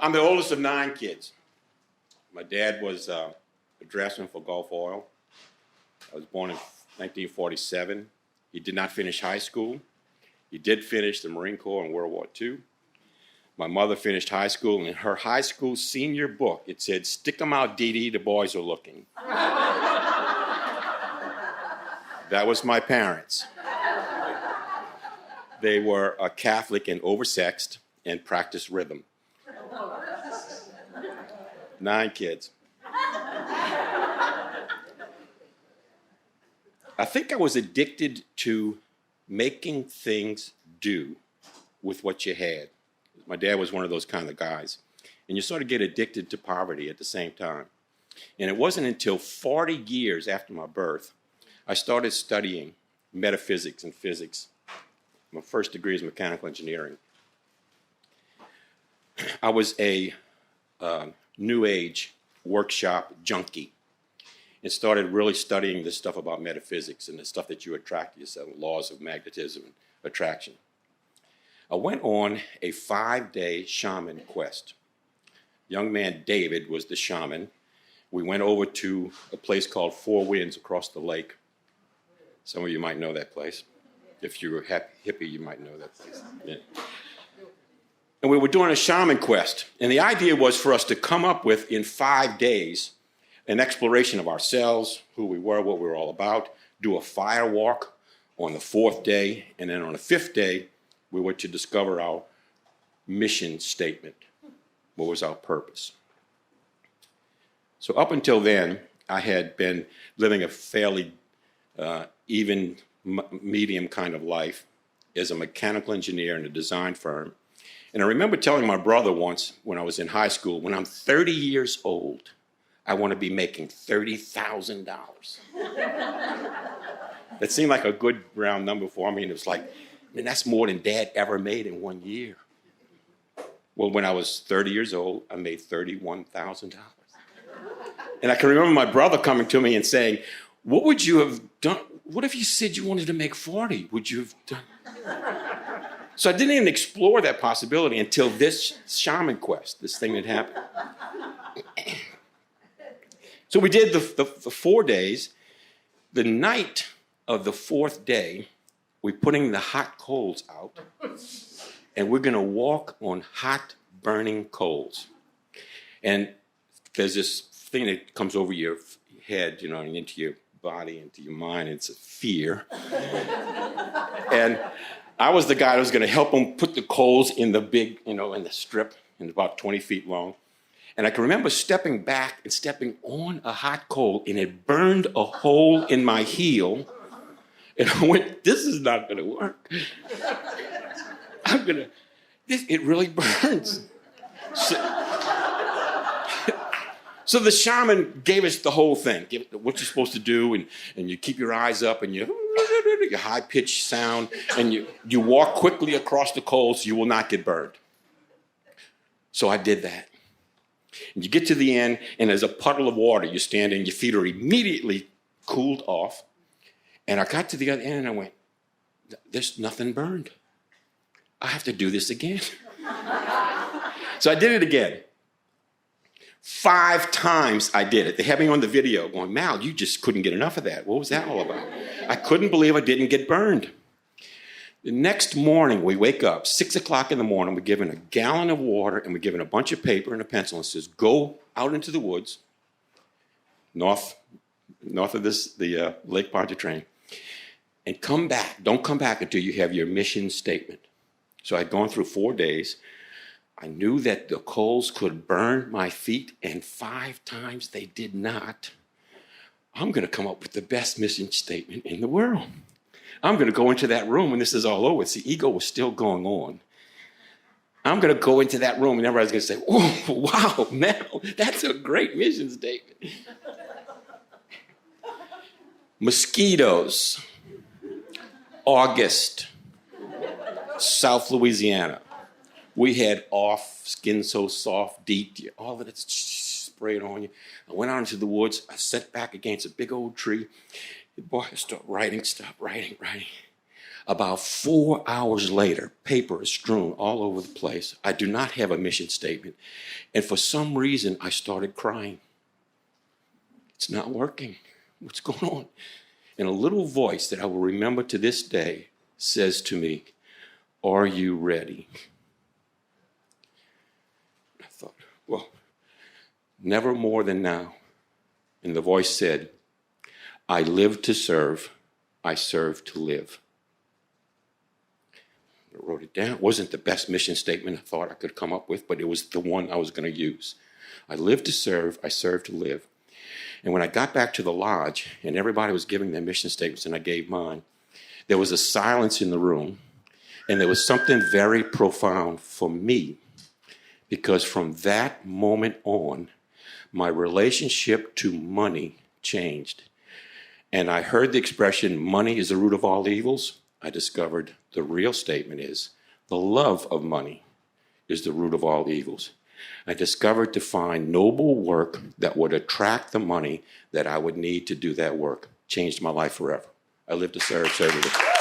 I'm the oldest of 9 kids. My dad was a draftsman for Gulf Oil. I was born in 1947. He did not finish high school. He did finish the Marine Corps in World War II. My mother finished high school, and in her high school senior book, it said, "Stick 'em out, Dee Dee, the boys are looking." That was my parents. They were a Catholic and oversexed and practiced rhythm. 9 kids. I think I was addicted to making things do with what you had. My dad was one of those kind of guys. And you sort of get addicted to poverty at the same time. And it wasn't until 40 years after my birth, I started studying metaphysics and physics. My first degree is mechanical engineering. I was a New Age workshop junkie and started really studying this stuff about metaphysics and the stuff that you attract to yourself, laws of magnetism and attraction. I went on a 5-day shaman quest. Young man David was the shaman. We went over to a place called Four Winds across the lake. Some of you might know that place. If you're a hippie, you might know that place. Yeah. And we were doing a shaman quest. And the idea was for us to come up with, in 5 days, an exploration of ourselves, who we were, what we were all about, do a fire walk on the 4th day, and then on the 5th day, we were to discover our mission statement. What was our purpose? So up until then, I had been living a fairly even medium kind of life as a mechanical engineer in a design firm. And I remember telling my brother once when I was in high school, when I'm 30 years old, I want to be making $30,000. That seemed like a good round number for me. And it was like, man, that's more than Dad ever made in 1 year. Well, when I was 30 years old, I made $31,000. And I can remember my brother coming to me and saying, what would you have done? What if you said you wanted to make 40? Would you have done? So I didn't even explore that possibility until this shaman quest, this thing that happened. So we did the 4 days. The night of the 4th day, we're putting the hot coals out, and we're going to walk on hot, burning coals. And there's this thing that comes over your head, you know, and into your body, into your mind. It's a fear. And I was the guy that was going to help them put the coals in the big, you know, in the strip, and about 20 feet long. And I can remember stepping back and stepping on a hot coal, and it burned a hole in my heel. And I went, this is not going to work. It really burns. So the shaman gave us the whole thing, what you're supposed to do, and you keep your eyes up, and your high-pitched sound, and you walk quickly across the coals so you will not get burned. So I did that. And you get to the end, and there's a puddle of water. You stand in, your feet are immediately cooled off. And I got to the other end, and I went, there's nothing burned. I have to do this again. So I did it again. 5 times I did it. They had me on the video going, Mal, you just couldn't get enough of that. What was that all about? I couldn't believe I didn't get burned. The next morning, we wake up, 6 o'clock in the morning, we're given a gallon of water, and we're given a bunch of paper and a pencil, and it says, go out into the woods, north of the Lake Pontchartrain, and come back. Don't come back until you have your mission statement. So I'd gone through 4 days. I knew that the coals could burn my feet, and 5 times they did not. I'm going to come up with the best mission statement in the world. I'm going to go into that room when this is all over. See, ego was still going on. I'm going to go into that room, and everybody's going to say, oh, wow, Mel, that's a great mission statement. Mosquitoes, August, South Louisiana. We had off, skin so soft, deep, all of that sprayed on you. I went out into the woods. I sat back against a big old tree. Boy, I started writing stuff, writing. About 4 hours later, paper is strewn all over the place. I do not have a mission statement. And for some reason, I started crying. It's not working. What's going on? And a little voice that I will remember to this day says to me, "Are you ready?" I thought, well, never more than now. And the voice said, "I live to serve. I serve to live." I wrote it down. It wasn't the best mission statement I thought I could come up with, but it was the one I was going to use. I live to serve. I serve to live. And when I got back to the lodge and everybody was giving their mission statements and I gave mine, there was a silence in the room, and there was something very profound for me, because from that moment on, my relationship to money changed. And I heard the expression, "Money is the root of all evils." I discovered the real statement is, the love of money is the root of all evils. I discovered to find noble work that would attract the money that I would need to do that work. Changed my life forever. I live to serve, serve to live.